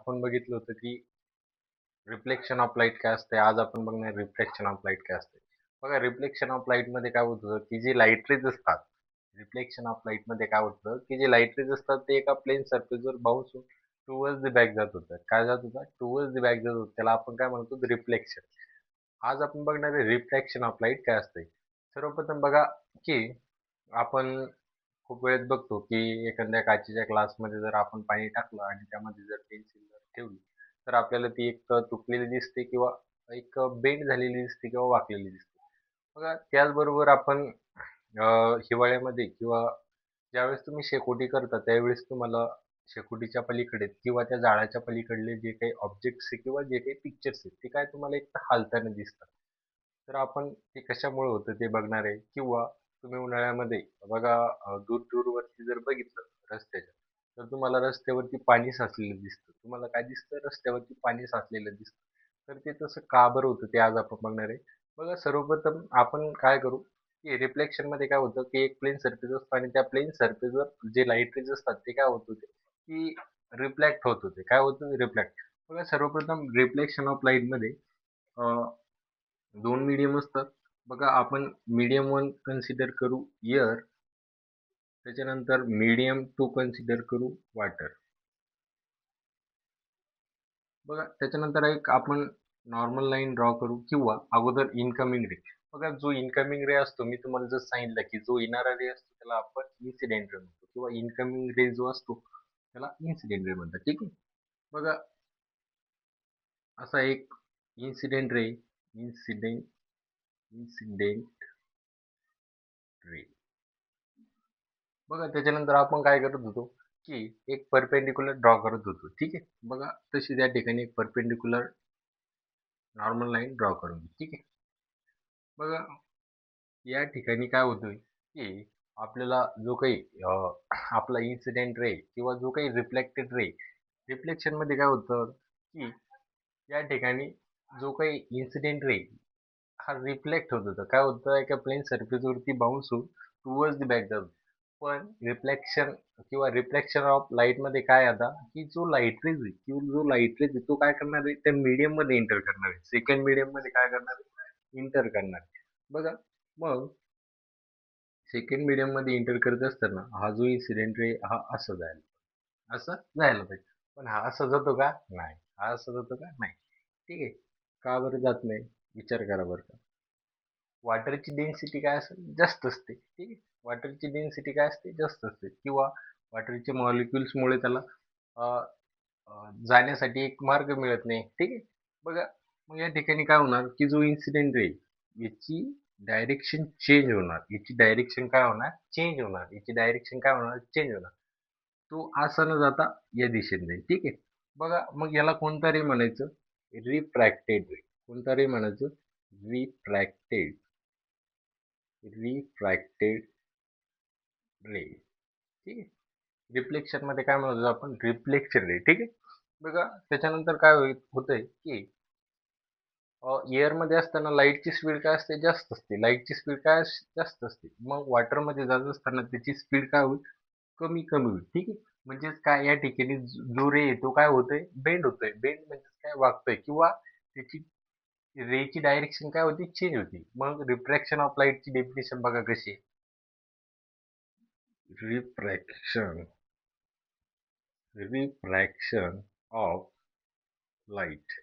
आपण बघितलं होतं की रिफ्लेक्शन ऑफ लाईट काय असते. आज आपण बघणार रिफ्लेक्शन ऑफ लाईट काय असते. बघा, रिफ्लेक्शन ऑफ लाईट मध्ये काय होतं की जी लाईट रेज असतात, रिफ्लेक्शन ऑफ लाईट मध्ये काय होतं की जे लाईट रेज असतात ते एका प्लेन सरफेसवर बाउन्स होऊन टुवर्ड्स द बॅक जात होतं. काय जात होतं? टुवर्ड्स द बॅक जात होतं. त्याला आपण काय म्हणतो? रिफ्लेक्शन. आज आपण बघणार आहे रिफ्लेक्शन ऑफ लाईट काय असते. सर्वप्रथम बघा की आपण खूप वेळेस बघतो की एखाद्या काचेच्या ग्लासमध्ये जर आपण पाणी टाकलं आणि त्यामध्ये जर पेन्सिल ठेवली तर आपल्याला ती एक तुटलेली दिसते किंवा एक बेंड झालेली दिसते किंवा वाकलेली दिसते. बघा, त्याचबरोबर आपण हिवाळ्यामध्ये किंवा ज्यावेळेस तुम्ही शेकोटी करता त्यावेळेस तुम्हाला शेकोटीच्या पलीकडे किंवा त्या झाडाच्या पलीकडले जे काही ऑब्जेक्ट्स आहे किंवा जे काही पिक्चर्स आहेत ते काय तुम्हाला एक तर हालताना दिसतात. तर आपण ते कशामुळे होतं ते बघणार आहे. किंवा तुम्ही उन्हाळ्यामध्ये बघा, दूर दूरवरती जर बघितलं रस्त्याच्या, तर तुम्हाला रस्त्यावरती पाणी साचलेलं दिसतं. तुम्हाला काय दिसतं? रस्त्यावरती पाणी साचलेलं दिसतं. तर ते तसं का बरं होतं ते आज आपण बघणार आहे. बघा, सर्वप्रथम आपण काय करू की रिफ्लेक्शन मध्ये काय होतं की एक प्लेन सरफेस असतो आणि त्या प्लेन सरफेसवर जे लाईट रेज असतात ते काय होत होते की रिफ्लेक्ट होत होते. काय होतं? रिफ्लेक्ट. बघा, सर्वप्रथम रिफ्लेक्शन ऑफ लाईट मध्ये दोन मीडियम असतात. बघा, आपण मीडियम वन कन्सिडर करू एअर, त्याच्यानंतर मीडियम टू कन्सिडर करू वॉटर. बघा, त्याच्यानंतर एक आपण नॉर्मल लाईन ड्रॉ करू किंवा अगोदर इनकमिंग रे. बघा, जो इनकमिंग रे असतो मी तुम्हाला जर सांगितलं की जो येणारा रे असतो त्याला आपण इन्सिडेंट रे म्हणतो किंवा इनकमिंग रे जो असतो त्याला इन्सिडेंट रे म्हणतात. ठीक आहे. बघा, असा एक incident ray, incident incident ray. बघा, त्याच्यानंतर आपण काय करत होतो की एक परपेंडिक्युलर ड्रॉ करत होतो. ठीक आहे. बघा, तशी त्या ठिकाणी एक परपेंडिक्युलर नॉर्मल लाईन ड्रॉ करून घ्या. ठीक आहे. बघा, या ठिकाणी काय होतोय की आपल्याला जो काही आपला इन्सिडेंट रे किंवा जो काही रिफ्लेक्टेड रे, रिफ्लेक्शन मध्ये काय होतं की या ठिकाणी जो काही इन्सिडेंट रे हा रिफ्लेक्ट होत होता. काय होतं? एका प्लेन सरफेसवरती बाउन्स होऊन टुवर्ड्स द बॅक जात. पण रिफ्लेक्शन किंवा रिफ्लेक्शन ऑफ लाईट मध्ये काय आता की जो लाईट रेज आहे किंवा जो लाईट रेज आहे तो काय करणार आहे? त्या मीडियम मध्ये एंटर करणार आहे. सेकंड मीडियम मध्ये काय करणार आहे? एंटर करणार आहे. बघा, मग सेकंड मीडियम मध्ये एंटर करत असताना हा जो इन्सिडेंट रे हा असं जायला पाहिजे. पण हा असं जातो का? नाही. हा असं जातो का? नाही. ठीक आहे. का बरं जात नाही? विचार करा बरं का. वॉटरची डेन्सिटी काय असेल? जास्त असते. ठीक आहे. वॉटरची डेन्सिटी काय असते? जास्त असते. किंवा वॉटरचे मॉलिक्युल्समुळे त्याला अ, जाण्यासाठी एक मार्ग मिळत नाही. ठीक आहे. बघा, मग या ठिकाणी काय होणार की जो इन्सिडेंट रे याची डायरेक्शन चेंज होणार. याची डायरेक्शन काय होणार? चेंज होणार. याची डायरेक्शन काय होणार? चेंज होणार. तो असा न जाता या दिशेने जाईल. ठीक आहे. बघा, मग याला कोणता रे म्हणायचं? रिफ्रॅक्टेड रे. कोणता रे म्हणायचं? रिफ्रॅक्टेड. रिफ्रॅक्टेड रे. ठीक आहे. रिफ्लेक्शन मध्ये काय म्हणतो आपण? रिफ्लेक्शन रे. ठीक आहे. बघा, त्याच्यानंतर काय होतंय की एअर मध्ये असताना लाईटची स्पीड काय असते? जास्त असते. लाईटची स्पीड काय जास्त असते. मग वॉटर मध्ये जात असताना त्याची स्पीड काय होईल? कमी कमी होईल. ठीक आहे. म्हणजेच काय, या ठिकाणी जो रे तो काय होतोय? बेंड होतोय. बेंड म्हणजे काय? वागतोय किंवा त्याची रेची डायरेक्शन काय होती? चेंज होती. मग रिफ्रॅक्शन ऑफ लाईटची डेफिनेशन बघा कशी आहे. Refraction refraction of light.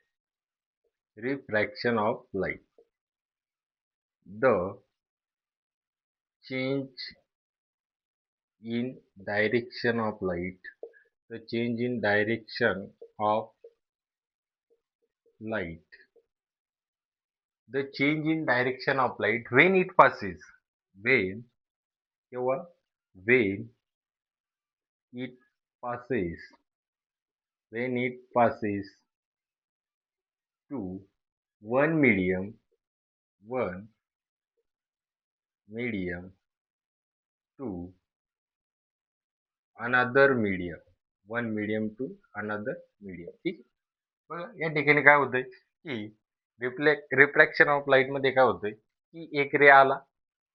Refraction of light. The change in direction of light. The change in direction of light. The change in direction of light when it passes. When किंवा when it passes. When it passes to one medium. One medium to another medium. One medium to another medium. ठीक. बघा, या ठिकाणी काय होतंय की refraction of light मध्ये काय होतंय की एक रे आला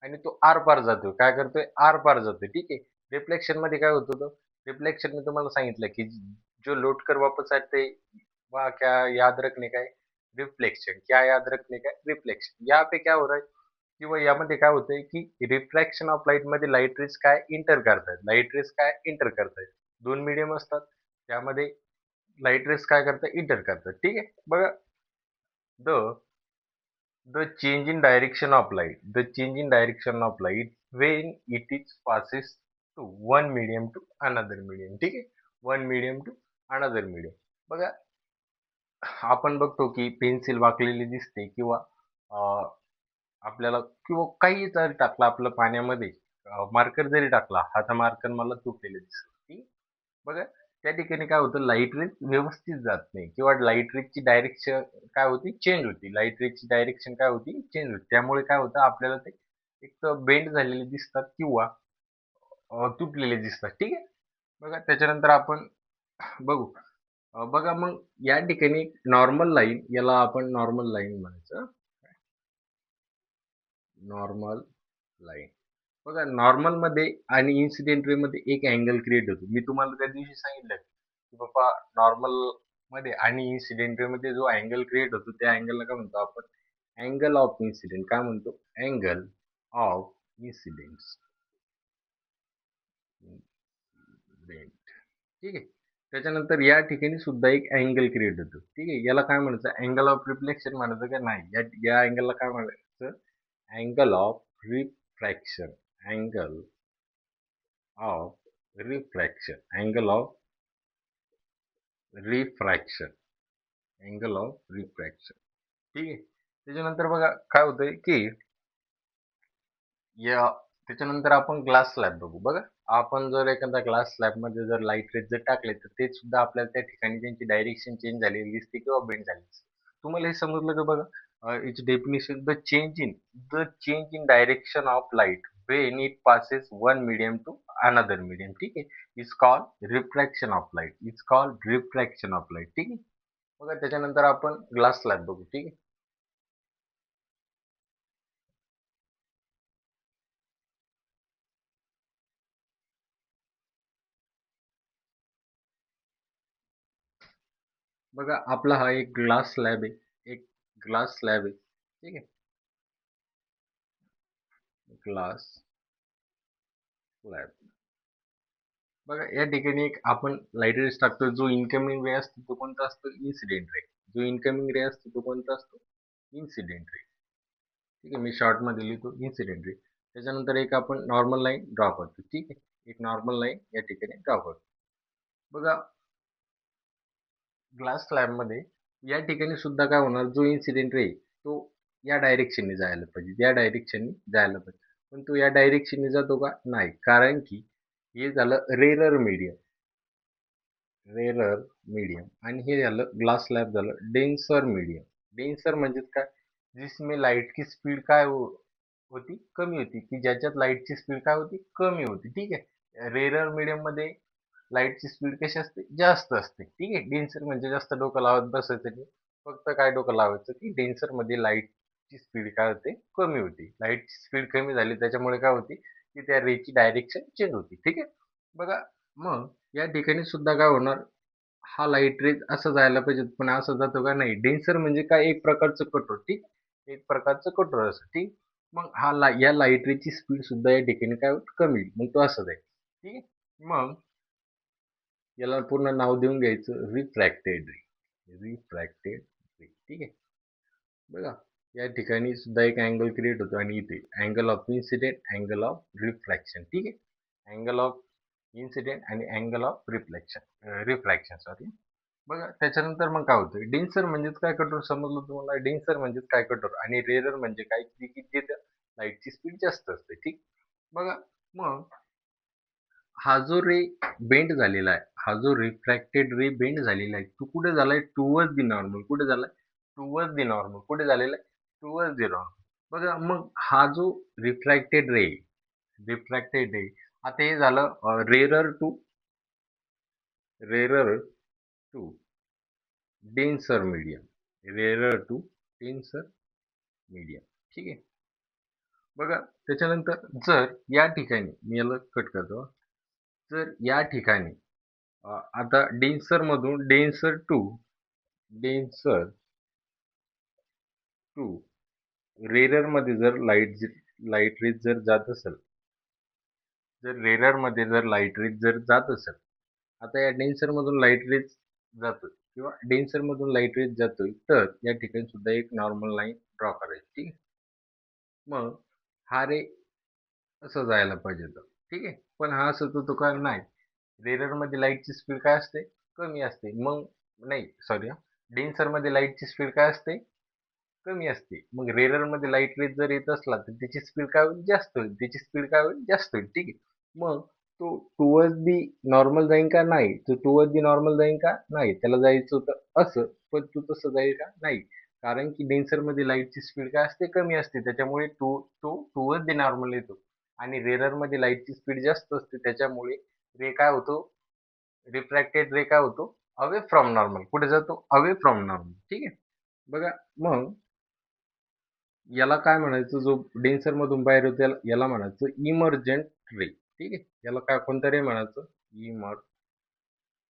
आणि तो आर पार जातोय. काय करतोय? आर पार जातोय. ठीक आहे. रिफ्लेक्शन मध्ये काय होत होतं? रिफ्लेक्शन मी तुम्हाला सांगितलं की जो लौट कर वापस आते वह क्या याद रखने का है, रिफ्लेक्शन। क्या याद रखने का है, रिफ्लेक्शन। यहाँ पे क्या हो रहा है किंवा यामध्ये काय होतंय की रिफ्रॅक्शन ऑफ लाईट मध्ये लाईट रेज काय इंटर करतायत, लाईट रेज काय इंटर करतायत. दोन मीडियम असतात त्यामध्ये लाईट रेज काय करतात, इंटर करतात. ठीक आहे. बघा, the the change in direction of light, the change in direction of light when it is passes to one medium to another medium. ठीक आहे. one medium to another medium. बघा, आपण बघतो की पेन्सिल वाकलेली दिसते किंवा आपल्याला किंवा काही जरी टाकलं आपलं पाण्यामध्ये, मार्कर जरी टाकला, हा मार्कर मला तुटलेला दिसतो. ठीक. बघा, त्या ठिकाणी काय होतं, लाईट रेज व्यवस्थित जात नाही किंवा लाईट रेजची डायरेक्शन काय होती, चेंज होती. लाईट रेजची डायरेक्शन काय होती, चेंज होती. त्यामुळे काय होतं, आपल्याला ते एक तर बेंड झालेले दिसतात किंवा तुटलेले दिसतात. ठीक आहे. बघा, त्याच्यानंतर आपण बघू. बघा मग या ठिकाणी नॉर्मल लाईन, याला आपण नॉर्मल लाईन म्हणायचं. Normal line. बघा, नॉर्मल मध्ये आणि इन्सिडेंट रे मध्ये एक अँगल क्रिएट होतो. मी तुम्हाला त्या दिवशी सांगितलं की बाबा, नॉर्मल मध्ये आणि इन्सिडेंट रे मध्ये जो अँगल क्रिएट होतो त्या अँगलला काय म्हणतो आपण, अँगल ऑफ इन्सिडेंट. काय म्हणतो, अँगल ऑफ इन्सिडेंट. ठीक आहे. त्याच्यानंतर या ठिकाणी सुद्धा एक अँगल क्रिएट होतो. ठीक आहे. याला काय म्हणायचं, अँगल ऑफ रिफ्लेक्शन म्हणायचं का नाही, या अँगलला काय म्हणायचं, angle of refraction. Angle of refraction. Angle of refraction. Angle of refraction. ठीक आहे. त्याच्यानंतर बघा काय होतंय की या त्याच्यानंतर आपण ग्लास स्लॅब बघू. बघा, आपण जर एखादा ग्लास स्लॅब मध्ये जर लाईट रेज जर टाकले तर ते सुद्धा आपल्याला त्या ठिकाणी त्यांची डायरेक्शन चेंज झालेली दिसते किंवा बेंड झालेली दिसते. तुम्हाला हे समजलं का? बघा, it's definition, the change in direction of light when it passes one medium to another medium. ठीक आहे. Is called refraction of light. Is called refraction of light. ठीक आहे. बघा, त्याच्यानंतर आपण ग्लास स्लॅब बघू. ठीक आहे. बघा, आपला हा एक ग्लास स्लॅब आहे. एक ग्लास स्लॅब आहे. ठीक आहे. Glass slab. बघा, या ठिकाणी एक आपण लाईट रेज टाकतो. जो इनकमिंग रे असतो तो कोणता असतो, इन्सिडेंट रे. जो इनकमिंग रे असतो तो कोणता असतो, इन्सिडेंट रे. ठीक आहे. मी शॉर्ट मध्ये लिहितो इन्सिडेंट रे. त्याच्यानंतर एक आपण नॉर्मल लाईन ड्रॉ करतो. ठीक आहे. एक नॉर्मल लाईन या ठिकाणी ड्रॉ करतो. बघा, ग्लास स्लॅब मध्ये या ठिकाणी सुद्धा काय होणार, जो इन्सिडेंट रे तो या डायरेक्शनने जायला पाहिजे, या डायरेक्शनने जायला पाहिजे. पण तो या डायरेक्शनने जातो का, नाही. कारण की हे झालं रेरर मीडियम, रेरर मीडियम. आणि हे झालं ग्लास स्लॅब झालं डेन्सर मीडियम. डेन्सर म्हणजे काय, जिसमें लाईट की स्पीड काय होती, कमी होती. की ज्याच्यात लाईटची स्पीड काय होती, कमी होती. ठीक आहे. रेरर मीडियम मध्ये लाईटची स्पीड कशी असते, जास्त असते. ठीक आहे. डेन्सर म्हणजे जास्त डोकं लावत बसायचं नाही. फक्त काय डोकं लावायचं की डेन्सर मध्ये लाईटची स्पीड काय होते, कमी होती. लाईटची स्पीड कमी झाली त्याच्यामुळे काय होती, की त्या रेची डायरेक्शन चेंज होती. ठीक आहे. बघा, मग या ठिकाणी सुद्धा काय होणार, हा लाईट रेज असं जायला पाहिजे पण असं जातो का, नाही. डेन्सर म्हणजे काय, एक प्रकारचं कठोर. ठीक. एक प्रकारचं कठोर असं. ठीक. मग या लाईट रेची स्पीड सुद्धा या ठिकाणी काय होत, कमी होईल. मग तो असं जाईल. ठीक आहे. मग याला पूर्ण नाव देऊन घ्यायचं, रिफ्रॅक्टेड रे. रिफ्रॅक्टेड रे. ठीक आहे. बघा, या ठिकाणी सुद्धा एक अँगल क्रिएट होतो आणि इथे angle of incident, angle of refraction. ठीक आहे. अँगल ऑफ इन्सिडेंट आणि अँगल ऑफ रिफ्रॅक्शन सॉरी. बघा, त्याच्यानंतर मग काय होतं, डेन्सर म्हणजेच काय, कठोर. समजलं तुम्हाला, डेन्सर म्हणजेच काय, कठोर. आणि रेरर म्हणजे काय, की जिथे लाईटची स्पीड जास्त असते. ठीक. बघा, मग हा जो रे बेंड झालेला आहे, हा जो रिफ्रॅक्टेड रे बेंड झालेला आहे, तो कुठे झालाय, टुवर्ड्स दी नॉर्मल. कुठे झालाय, टुवर्ड्स दी नॉर्मल. कुठे झालेला आहे, टुवर्ड्स दी नॉर्मल. बघा, मग हा जो रिफ्रॅक्टेड रे आता हे झालं rarer to denser medium. Rarer to denser medium. ठीक आहे. बघा, त्याच्यानंतर जर या ठिकाणी मी याला कट करतो. जर या ठिकाणी आता डेन्सर मधून डेन्सर टू रेरर मध्ये जर लाईट रेज जर जात असेल, जात असेल, आता या डेन्सर मधून लाईट रेज जातोय किंवा डेन्सर मधून लाईट रेज जातोय, तर या ठिकाणी सुद्धा एक नॉर्मल लाईन ड्रॉ करायची. ठीक आहे. मग हा रे असं जायला पाहिजे होतं. ठीक आहे. पण हा असं तो का नाही. रेरर मध्ये लाईटची स्पीड काय असते? कमी असते. मग नाही, सॉरी हां. डेन्सर मध्ये लाईटची स्पीड काय असते? कमी असते. मग रेरर मध्ये लाईट रेज जर येत असला तर त्याची स्पीड काय होईल? जास्त होईल. त्याची स्पीड काय होईल? जास्त होईल. ठीक आहे. मग तो टुवर्ड्स दी नॉर्मल जाईल का? नाही. तो टुवर्ड्स दी नॉर्मल जाईल का? नाही. त्याला जायचं होतं असं, पण तो तसं जाईल का? नाही. कारण की डेन्सर मध्ये लाईटची स्पीड काय असते? कमी असते. त्याच्यामुळे तो टुवर्ड्स दी नॉर्मल येतो. आणि रेरर मध्ये लाईटची स्पीड जास्त असते. त्याच्यामुळे रे काय होतो? रिफ्रॅक्टेड रे काय होतो? Away from normal. कुठे जातो? Away from normal. ठीक आहे. बघा मग याला काय म्हणायचं, जो डेन्सर मधून बाहेर होतो याला म्हणायचं इमर्जंट रे. ठीक आहे. याला काय कोणतं रे म्हणायचं?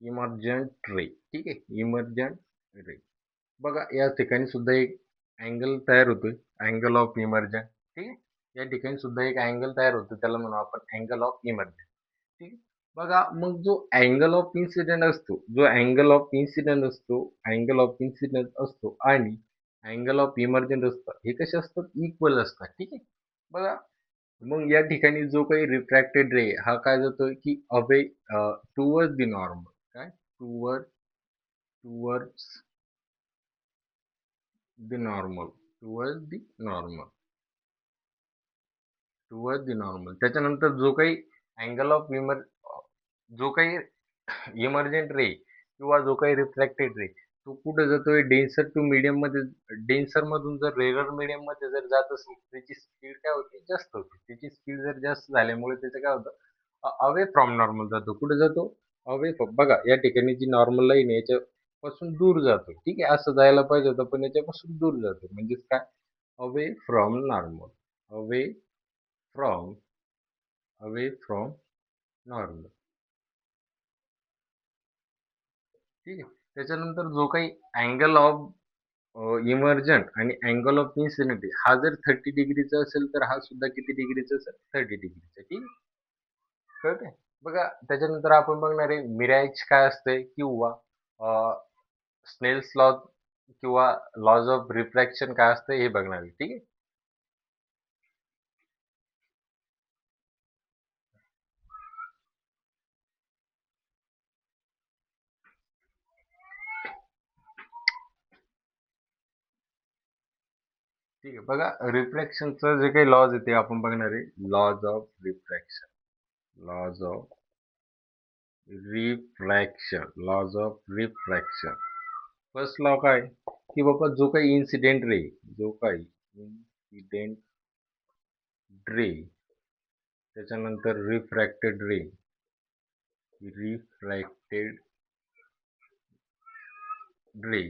इमर्जंट रे. ठीक आहे. इमर्जंट रे. बघा या ठिकाणी सुद्धा एक अँगल तयार होतोय. Angle of immersion. ठीक आहे. या ठिकाणी सुद्धा एक अँगल तयार होतो. त्याला म्हणू आपण अँगल ऑफ इमर्जन. ठीक आहे. बघा मग जो अँगल ऑफ इन्सिडेंट असतो, अँगल ऑफ इन्सिडेंट असतो आणि अँगल ऑफ इमर्जन्स असतात, हे कसे असतात? इक्वल असतात. ठीक आहे. बघा मग या ठिकाणी जो काही रिफ्रॅक्टेड रे हा काय जातोय की अवे टुवर्ड्स द नॉर्मल. काय? Towards the normal. Towards the normal. त्याच्यानंतर जो काही अँगल ऑफ जो काही इमर्जंट रे किंवा जो काही रिफ्रॅक्टेड रे तो कुठे जातोय? डेन्सर टू मीडियम मध्ये. डेन्सर मधून जर रेरर मीडियम मध्ये जर जात असेल त्याची स्पीड काय होते? जास्त होते. त्याची स्पीड जर जास्त झाल्यामुळे त्याचं काय होतं? अवे फ्रॉम नॉर्मल जातो. कुठे जातो? Away from. बघा या ठिकाणी जी नॉर्मल लाईन आहे याच्यापासून दूर जातो. ठीक आहे. असं जायला पाहिजे होतं पण याच्यापासून दूर जातो. म्हणजेच काय? Away from normal. Away from away from normal. ठीक आहे. त्याच्यानंतर जो काही अँगल ऑफ इमर्जंट आणि अँगल ऑफ इन्सिडेंट हा जर 30 डिग्रीचा असेल तर हा सुद्धा किती डिग्रीचा असेल? 30 डिग्रीचा. ठीक आहे. कळतंय? बघा त्याच्यानंतर आपण बघणार आहे मिरॅज काय असते किंवा स्नेल्स लॉ किंवा लॉज ऑफ रिफ्रॅक्शन काय असतं हे बघणार आहे. ठीक आहे. ठीक आहे. बघा रिफ्रॅक्शनचं जे काही लॉज आहे ते आपण बघणार आहे. Laws of refraction. Laws of laws of refraction. First law काय? की बाबा जो काही इन्सिडेंट रे त्याच्यानंतर रिफ्रॅक्टेड रे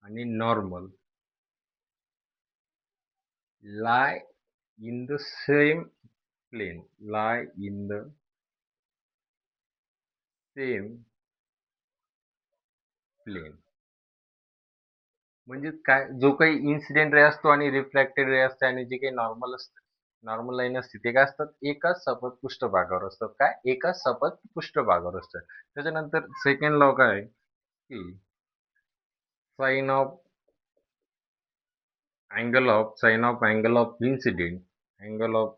आणि normal lie in the same lie in the same plane. म्हणजे काय? जो काही इन्सिडेंट रे असतो आणि रिफ्रॅक्टेड रे असते आणि जे काही नॉर्मल लाईन असते ते काय असतात? एकाच सपाट पृष्ठभागावर असतात. काय? एकाच सपाट पृष्ठभागावर असतात. त्याच्यानंतर सेकंड लॉ काय आहे की sine of angle of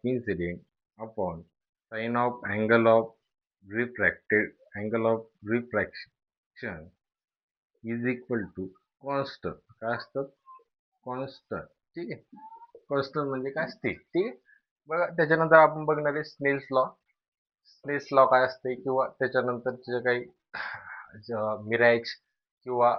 incidence upon sine of refraction is equal to constant. काय असतात? कॉन्स्टंट. ठीक आहे. कॉन्स्टंट म्हणजे काय? स्थिर. ठीक आहे. बघा त्याच्यानंतर आपण बघणार आहे स्नेल्स लॉ काय असते किंवा त्याच्यानंतर जे काही मिरॅज किंवा